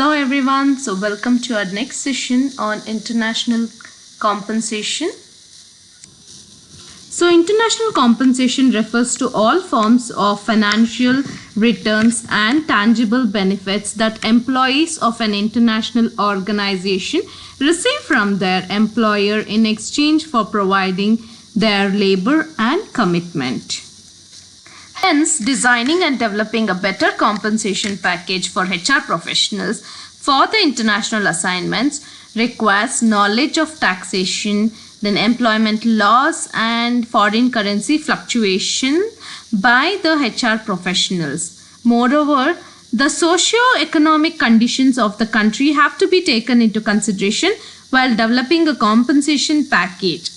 Hello everyone, so welcome to our next session on international compensation. So international compensation refers to all forms of financial returns and tangible benefits that employees of an international organization receive from their employer in exchange for providing their labor and commitment. Hence, designing and developing a better compensation package for HR professionals for the international assignments requires knowledge of taxation, then employment laws and foreign currency fluctuation by the HR professionals. Moreover, the socio-economic conditions of the country have to be taken into consideration while developing a compensation package.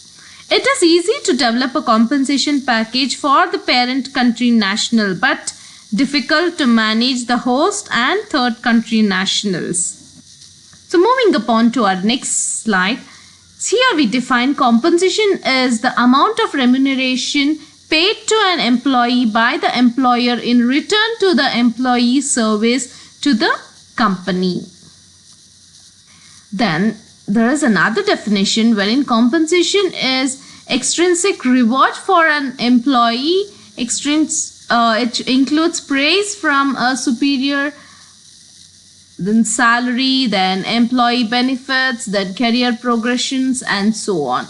It is easy to develop a compensation package for the parent country national, but difficult to manage the host and third country nationals. So moving upon to our next slide. Here we define compensation as the amount of remuneration paid to an employee by the employer in return to the employee's service to the company. Then there is another definition wherein compensation is extrinsic reward for an employee. It includes praise from a superior, then salary, then employee benefits, then career progressions, and so on.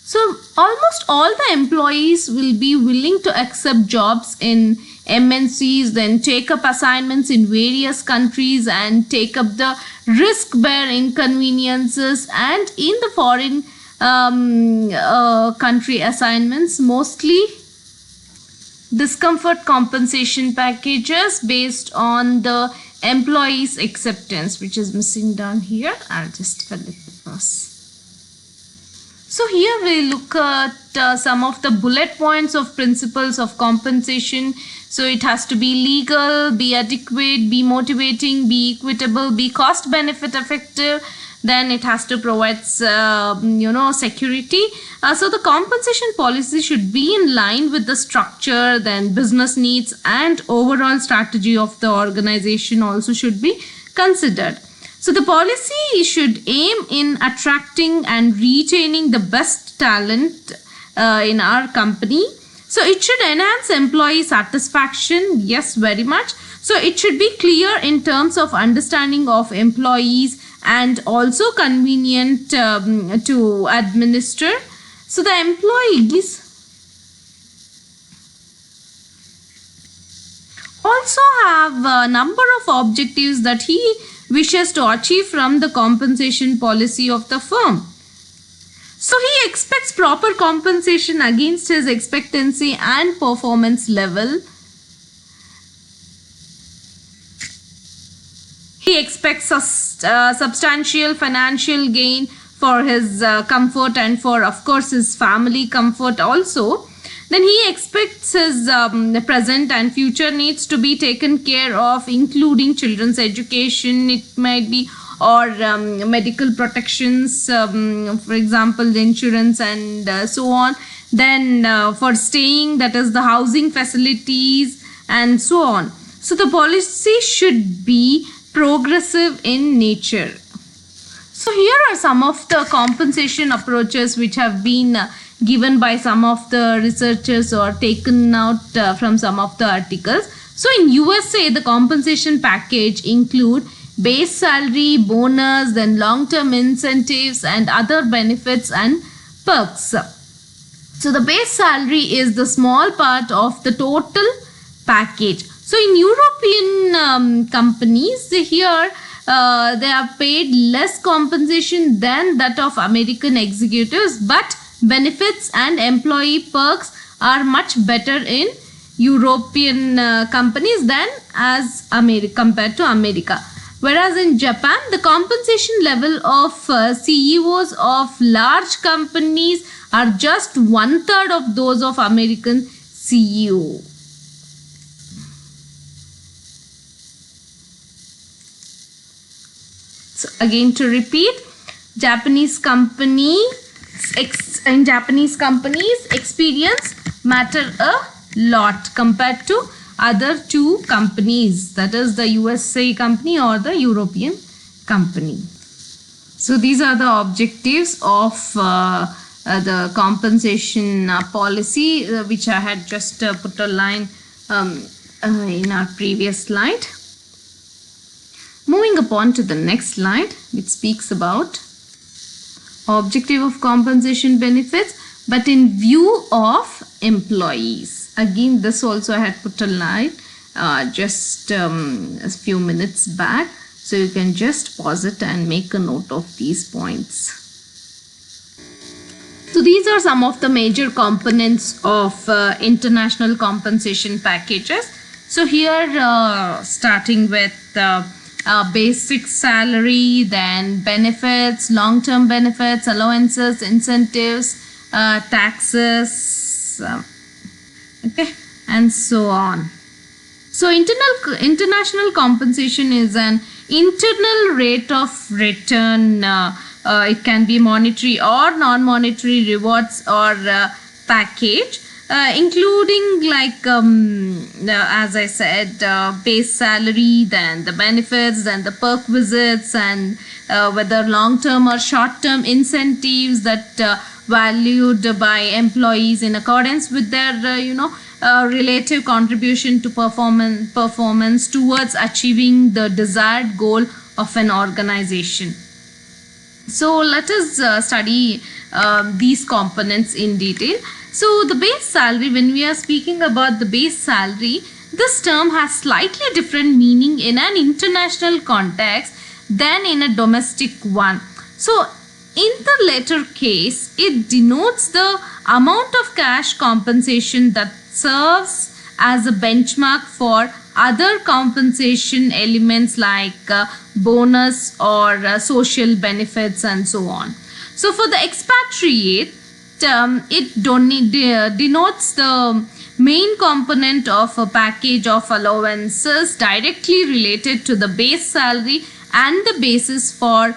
So almost all the employees will be willing to accept jobs in MNCs, then take up assignments in various countries and take up the risk-bear inconveniences, and in the foreign country assignments, mostly discomfort compensation packages based on the employee's acceptance, which is missing down here. I'll just fill it across. So here we look at some of the bullet points of principles of compensation. So it has to be legal, be adequate, be motivating, be equitable, be cost benefit effective. Then it has to provide security. So the compensation policy should be in line with the structure, then business needs and overall strategy of the organization also should be considered. So the policy should aim in attracting and retaining the best talent in our company. So it should enhance employee satisfaction. Yes, very much. So it should be clear in terms of understanding of employees and also convenient to administer. So the employees also have a number of objectives that he wishes to achieve from the compensation policy of the firm. So he expects proper compensation against his expectancy and performance level. He expects a substantial financial gain for his comfort and for, of course, his family comfort also. Then he expects his present and future needs to be taken care of, including children's education, it might be, or medical protections, for example, the insurance and so on. Then for staying, that is the housing facilities and so on. So the policy should be progressive in nature. So here are some of the compensation approaches which have been given by some of the researchers or taken out from some of the articles. So in USA, the compensation package include base salary, bonus, then long-term incentives and other benefits and perks. So the base salary is the small part of the total package. So in European companies, here they are paid less compensation than that of American executives, but benefits and employee perks are much better in European companies than as compared to America. Whereas in Japan, the compensation level of CEOs of large companies are just 1/3 of those of American CEO. So again to repeat, Japanese companies experience matter a lot compared to other two companies, that is the USA company or the European company. So these are the objectives of the compensation policy, which I had just put a line in our previous slide. Moving upon to the next slide, which speaks about objective of compensation benefits, but in view of employees. Again, this also I had put a line just a few minutes back. So you can just pause it and make a note of these points. So these are some of the major components of international compensation packages. So here starting with basic salary, then benefits, long-term benefits, allowances, incentives, taxes, okay, and so on. So international compensation is an internal rate of return. It can be monetary or non-monetary rewards or package, including like as I said, base salary, then the benefits, then the perk visits, and whether long-term or short-term incentives that valued by employees in accordance with their relative contribution to performance towards achieving the desired goal of an organization. So let us study these components in detail. So the base salary, when we are speaking about the base salary, this term has slightly different meaning in an international context than in a domestic one. So in the latter case, it denotes the amount of cash compensation that serves as a benchmark for other compensation elements like bonus or social benefits and so on. So for the expatriate, it denotes the main component of a package of allowances directly related to the base salary and the basis for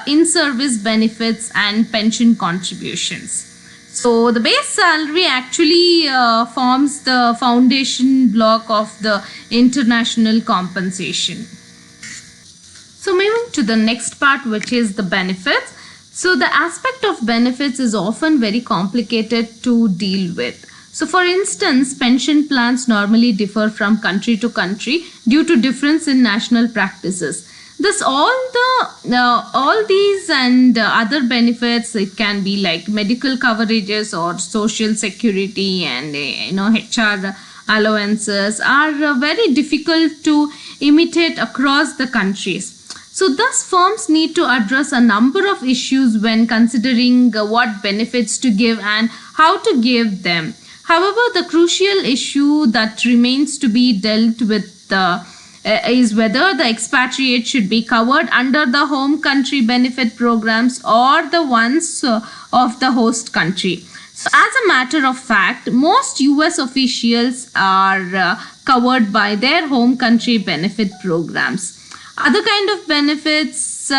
in-service benefits and pension contributions. So the base salary actually forms the foundation block of the international compensation. So moving to the next part, which is the benefits. So the aspect of benefits is often very complicated to deal with. So for instance, pension plans normally differ from country to country due to difference in national practices. Thus all these and other benefits, it can be like medical coverages or social security and HR allowances, are very difficult to imitate across the countries. So thus firms need to address a number of issues when considering what benefits to give and how to give them. However, the crucial issue that remains to be dealt with is whether the expatriate should be covered under the home country benefit programs or the ones of the host country. So as a matter of fact, most US officials are covered by their home country benefit programs. Other kind of benefits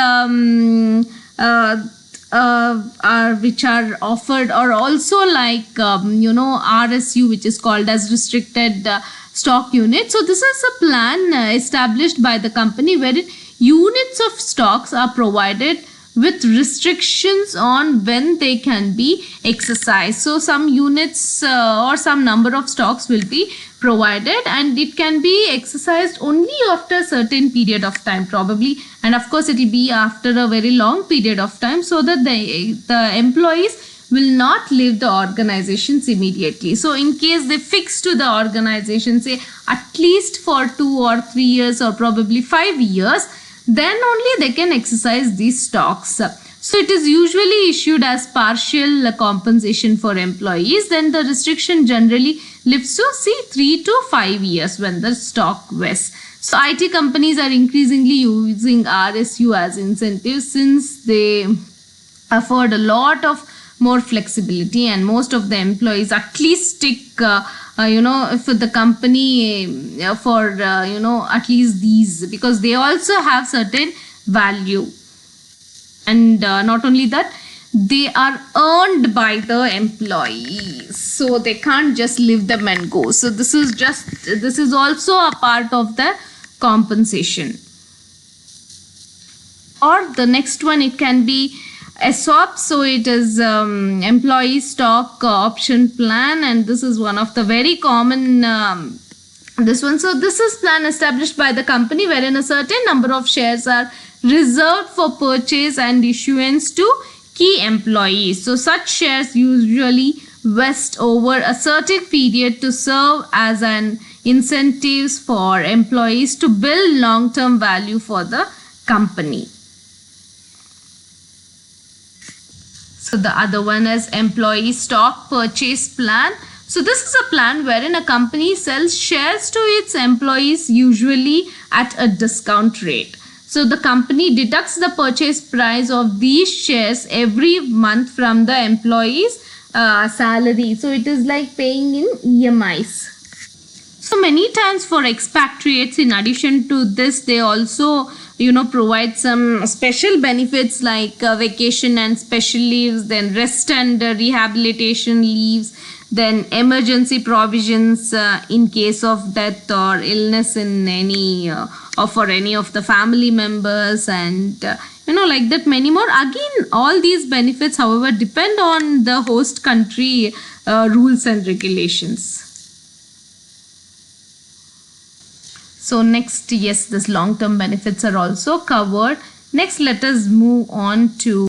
which are offered are also like RSU, which is called as restricted stock unit. So this is a plan established by the company wherein units of stocks are provided with restrictions on when they can be exercised. So some units or some number of stocks will be provided and it can be exercised only after a certain period of time probably, and of course it will be after a very long period of time, so that the employees will not leave the organizations immediately. So in case they fix to the organization, say at least for 2 or 3 years or probably 5 years, then only they can exercise these stocks. So it is usually issued as partial compensation for employees. Then the restriction generally lives to 3 to 5 years when the stock vests. So IT companies are increasingly using RSU as incentives since they afford a lot of more flexibility, and most of the employees at least stick for the company for at least these, because they also have certain value. And not only that, they are earned by the employees, so they can't just leave them and go. So this is also a part of the compensation. Or the next one, it can be ESOP, so it is employee stock option plan, and this is one of the very common this one. So this is plan established by the company wherein a certain number of shares are reserved for purchase and issuance to key employees. So such shares usually vest over a certain period to serve as an incentives for employees to build long-term value for the company. So the other one is employee stock purchase plan. So this is a plan wherein a company sells shares to its employees, usually at a discount rate. So the company deducts the purchase price of these shares every month from the employee's salary. So it is like paying in EMIs. So many times for expatriates, in addition to this, they also provide some special benefits like vacation and special leaves, then rest and rehabilitation leaves, then emergency provisions in case of death or illness in any or for any of the family members, and like that many more. Again, all these benefits, however, depend on the host country rules and regulations. So next, yes, this long-term benefits are also covered. Next, let us move on to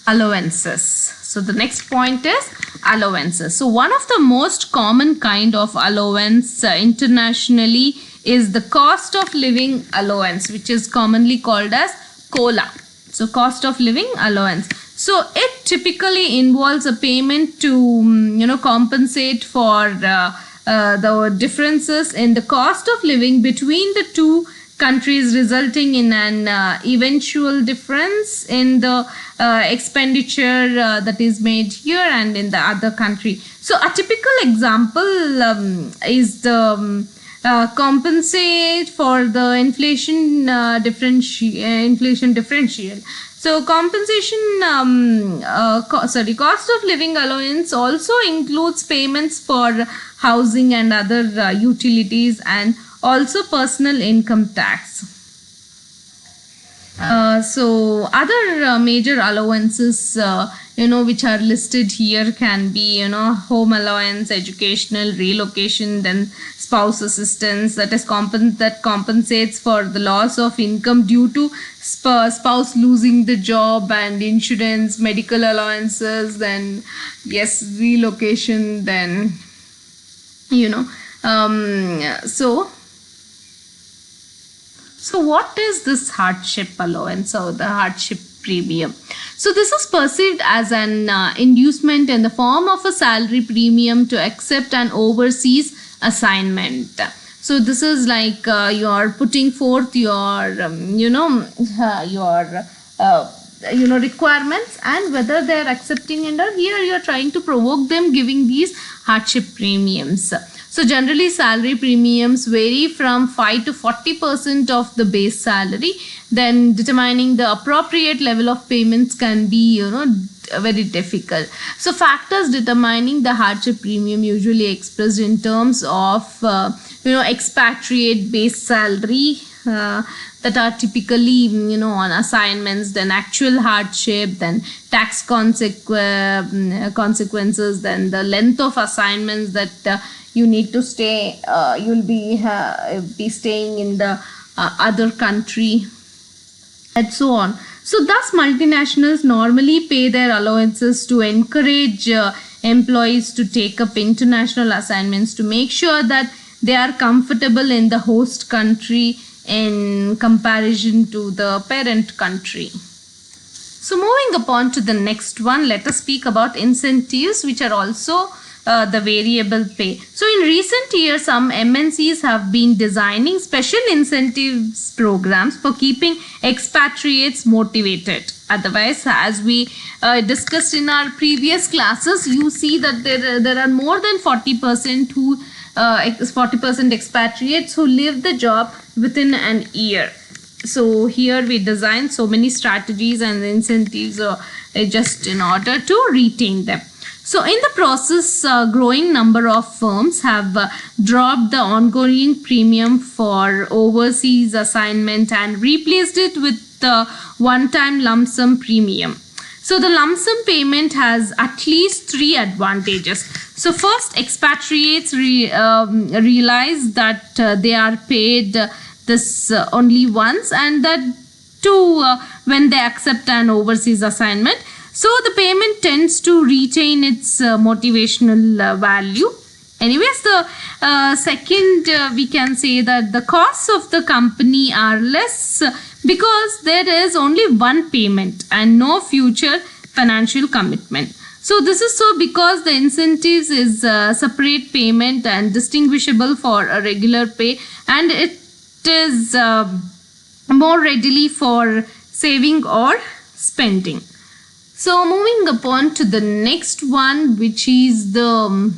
allowances. So the next point is allowances. So one of the most common kind of allowance internationally is the cost of living allowance, which is commonly called as COLA. So cost of living allowance. So it typically involves a payment to compensate for the differences in the cost of living between the two countries, resulting in an eventual difference in the expenditure that is made here and in the other country. So a typical example is the compensate for the inflation differential. So compensation, cost of living allowance also includes payments for housing and other utilities, and also personal income tax. So other major allowances which are listed here can be home allowance, educational, relocation, then spouse assistance, that is that compensates for the loss of income due to spouse losing the job, and insurance, medical allowances, then yes, relocation, then so what is this hardship allowance or the hardship premium? So this is perceived as an inducement in the form of a salary premium to accept an overseas assignment. So this is like you are putting forth your requirements, and whether they are accepting it, or here you are trying to provoke them, giving these hardship premiums. So generally salary premiums vary from 5 to 40% of the base salary. Then determining the appropriate level of payments can be very difficult. So factors determining the hardship premium usually expressed in terms of expatriate base salary that are typically on assignments, then actual hardship, then tax consequences, then the length of assignments that you need to stay, you'll be staying in the other country, and so on. So thus multinationals normally pay their allowances to encourage employees to take up international assignments, to make sure that they are comfortable in the host country in comparison to the parent country. So moving upon to the next one, let us speak about incentives, which are also the variable pay. So in recent years, some MNCs have been designing special incentives programs for keeping expatriates motivated. Otherwise, as we discussed in our previous classes, you see that there are more than 40% 40% expatriates who leave the job within an year. So here we design so many strategies and incentives just in order to retain them. So in the process, growing number of firms have dropped the ongoing premium for overseas assignment and replaced it with the one-time lump sum premium. So the lump sum payment has at least three advantages. So first, expatriates realize that they are paid this only once, and that too when they accept an overseas assignment. So the payment tends to retain its motivational value. Anyways, the second, we can say that the costs of the company are less because there is only one payment and no future financial commitment. So this is so because the incentives is separate payment and distinguishable for a regular pay, and it is more readily for saving or spending. So moving upon to the next one, which is the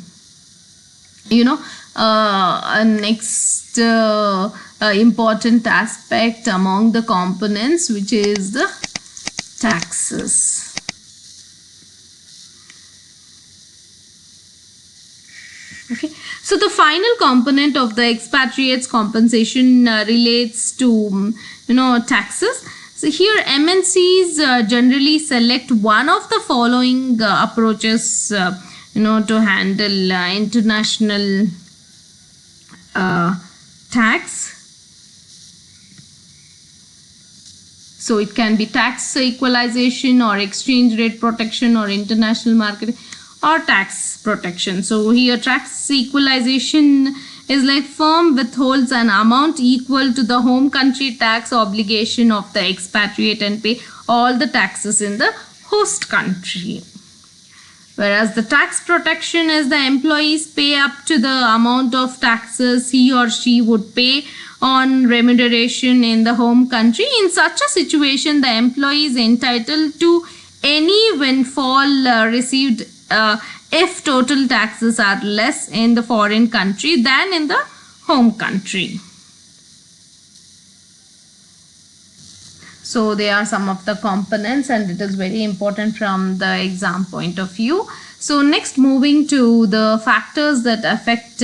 next important aspect among the components, which is the taxes. Okay, so the final component of the expatriates compensation relates to taxes. So here MNCs generally select one of the following approaches to handle international tax. So it can be tax equalization or exchange rate protection or international marketing or tax protection. So here tax equalization is like firm withholds an amount equal to the home country tax obligation of the expatriate and pay all the taxes in the host country. Whereas the tax protection is the employees pay up to the amount of taxes he or she would pay on remuneration in the home country. In such a situation, the employee is entitled to any windfall received if total taxes are less in the foreign country than in the home country. So they are some of the components, and it is very important from the exam point of view. So next, moving to the factors that affect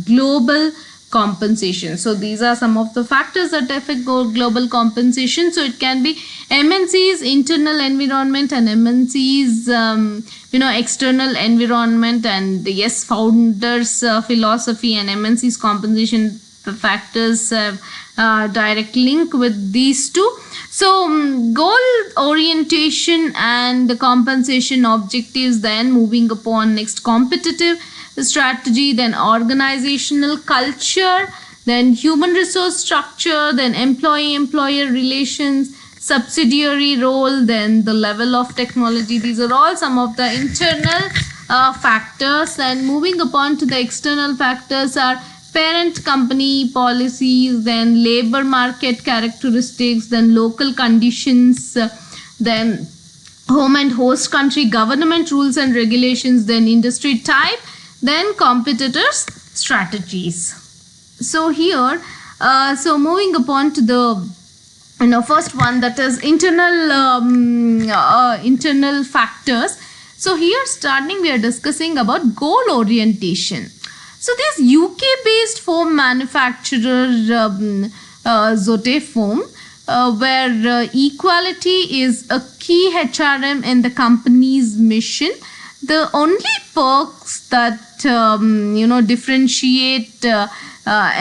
global compensation. So these are some of the factors that affect global compensation. So it can be MNC's internal environment and MNC's external environment, and yes, founders philosophy and MNC's compensation factors have direct link with these two. So goal orientation and the compensation objectives, then moving upon next competitive strategy, then organizational culture, then human resource structure, then employee-employer relations, subsidiary role, then the level of technology. These are all some of the internal factors. And moving upon to the external factors are parent company policies, then labor market characteristics, then local conditions, then home and host country government rules and regulations, then industry type, then competitors strategies. So here, so moving upon to the first one, that is internal factors. So here starting, we are discussing about goal orientation. So this UK-based foam manufacturer Zotefoam, where equality is a key HRM in the company's mission. The only perks that differentiate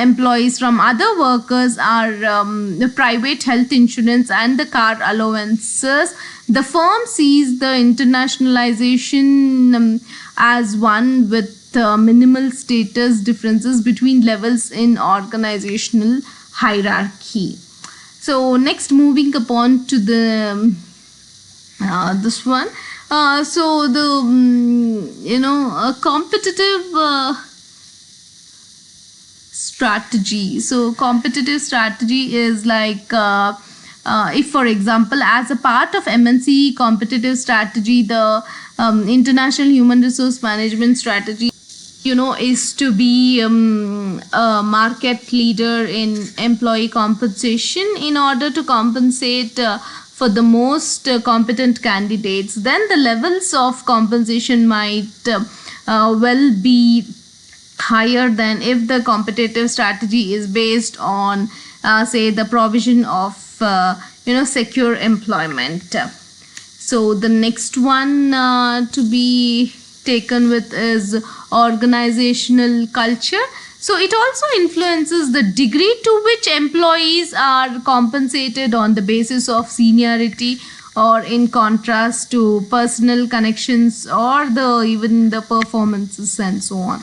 employees from other workers are the private health insurance and the car allowances. The firm sees the internationalization as one with minimal status differences between levels in organizational hierarchy. So next, moving upon to the this one. So the competitive strategy. So competitive strategy is like if, for example, as a part of MNC competitive strategy, the international human resource management strategy is to be a market leader in employee compensation in order to compensate for the most competent candidates. Then the levels of compensation might well be higher than if the competitive strategy is based on say the provision of secure employment. So the next one to be taken with is organizational culture. So it also influences the degree to which employees are compensated on the basis of seniority, or in contrast to personal connections or even the performances and so on.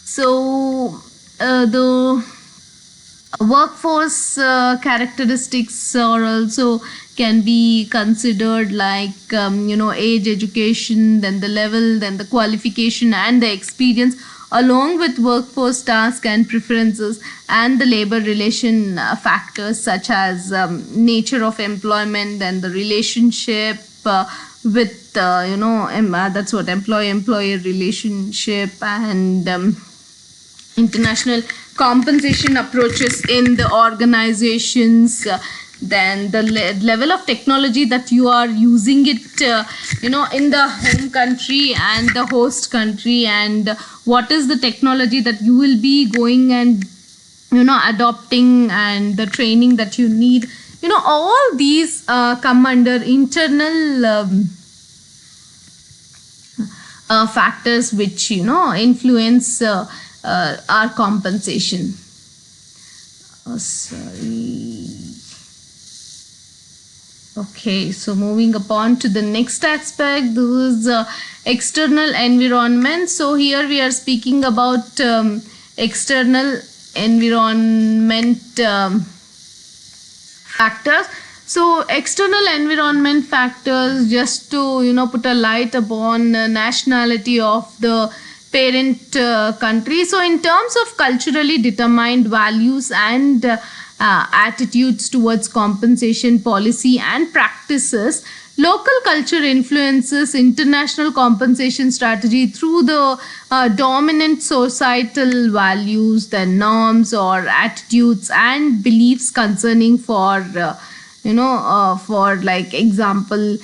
So the workforce characteristics are also can be considered, like age, education, then the level, then the qualification and the experience, along with workforce tasks and preferences, and the labor relation factors such as nature of employment and the relationship with that's what employer relationship, and international compensation approaches in the organizations, then the level of technology that you are using it in the home country and the host country, and what is the technology that you will be going and adopting, and the training that you need. All these come under internal factors which influence our compensation. Okay, so moving upon to the next aspect, this is external environment. So here we are speaking about external environment factors. So external environment factors, just to put a light upon nationality of the parent country. So in terms of culturally determined values and attitudes towards compensation policy and practices, local culture influences international compensation strategy through the dominant societal values, the norms or attitudes and beliefs concerning for like example,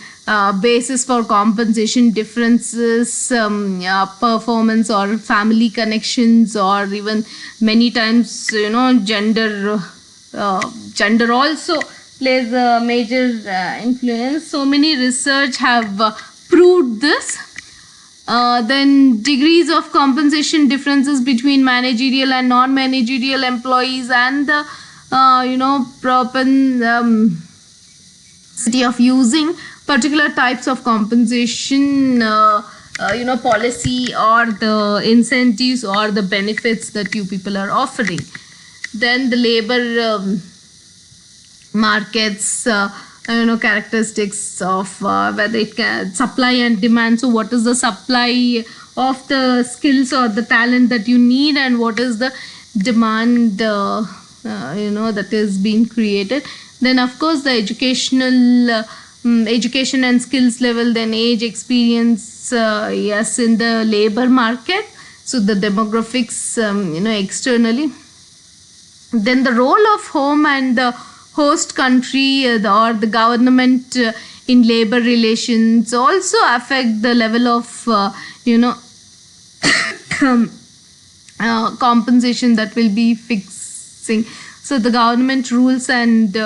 basis for compensation differences, performance or family connections, or even many times gender also plays a major influence. So many research have proved this. Then degrees of compensation differences between managerial and non-managerial employees, and the propensity of using particular types of compensation policy, or the incentives or the benefits that you people are offering. Then the labor markets, characteristics of whether it can supply and demand. So what is the supply of the skills or the talent that you need, and what is the demand that is being created. Then of course the education and skills level, then age, experience, yes, in the labor market. So the demographics externally. Then the role of home and the host country or the government in labor relations also affect the level of compensation that will be fixing. So the government rules and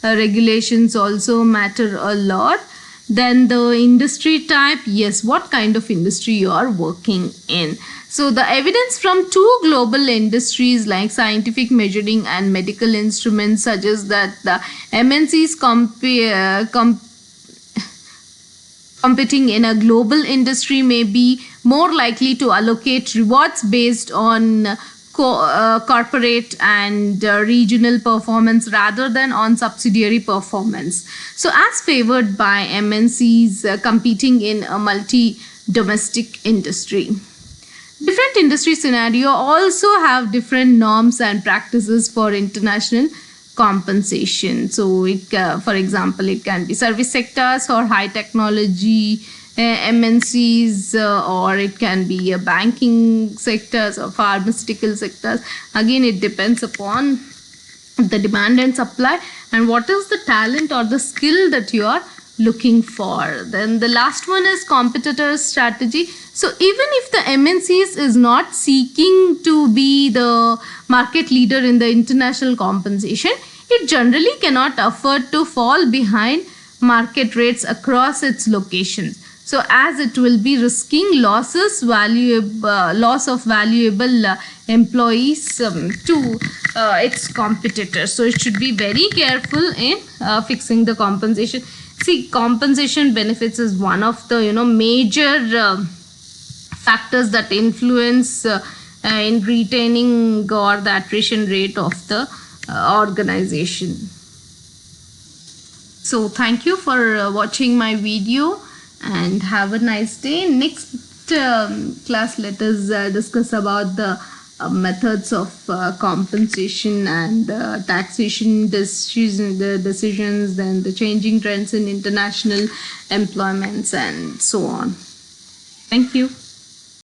regulations also matter a lot. Then the industry type, yes, what kind of industry you are working in. So the evidence from two global industries like scientific measuring and medical instruments suggests that the MNCs competing in a global industry may be more likely to allocate rewards based on corporate and regional performance rather than on subsidiary performance. So as favored by MNCs competing in a multi-domestic industry. Different industry scenario also have different norms and practices for international compensation. So it, for example, it can be service sectors or high technology MNCs, or it can be banking sectors or pharmaceutical sectors. Again, it depends upon the demand and supply and what is the talent or the skill that you are looking for. Then the last one is competitors strategy. So even if the MNCs is not seeking to be the market leader in the international compensation, it generally cannot afford to fall behind market rates across its locations. So as it will be risking loss of valuable employees to its competitors. So it should be very careful in fixing the compensation. See, compensation benefits is one of the major factors that influence in retaining or the attrition rate of the organization. So thank you for watching my video and have a nice day. Next class, let us discuss about the methods of compensation and taxation decisions, then the changing trends in international employments and so on. Thank you.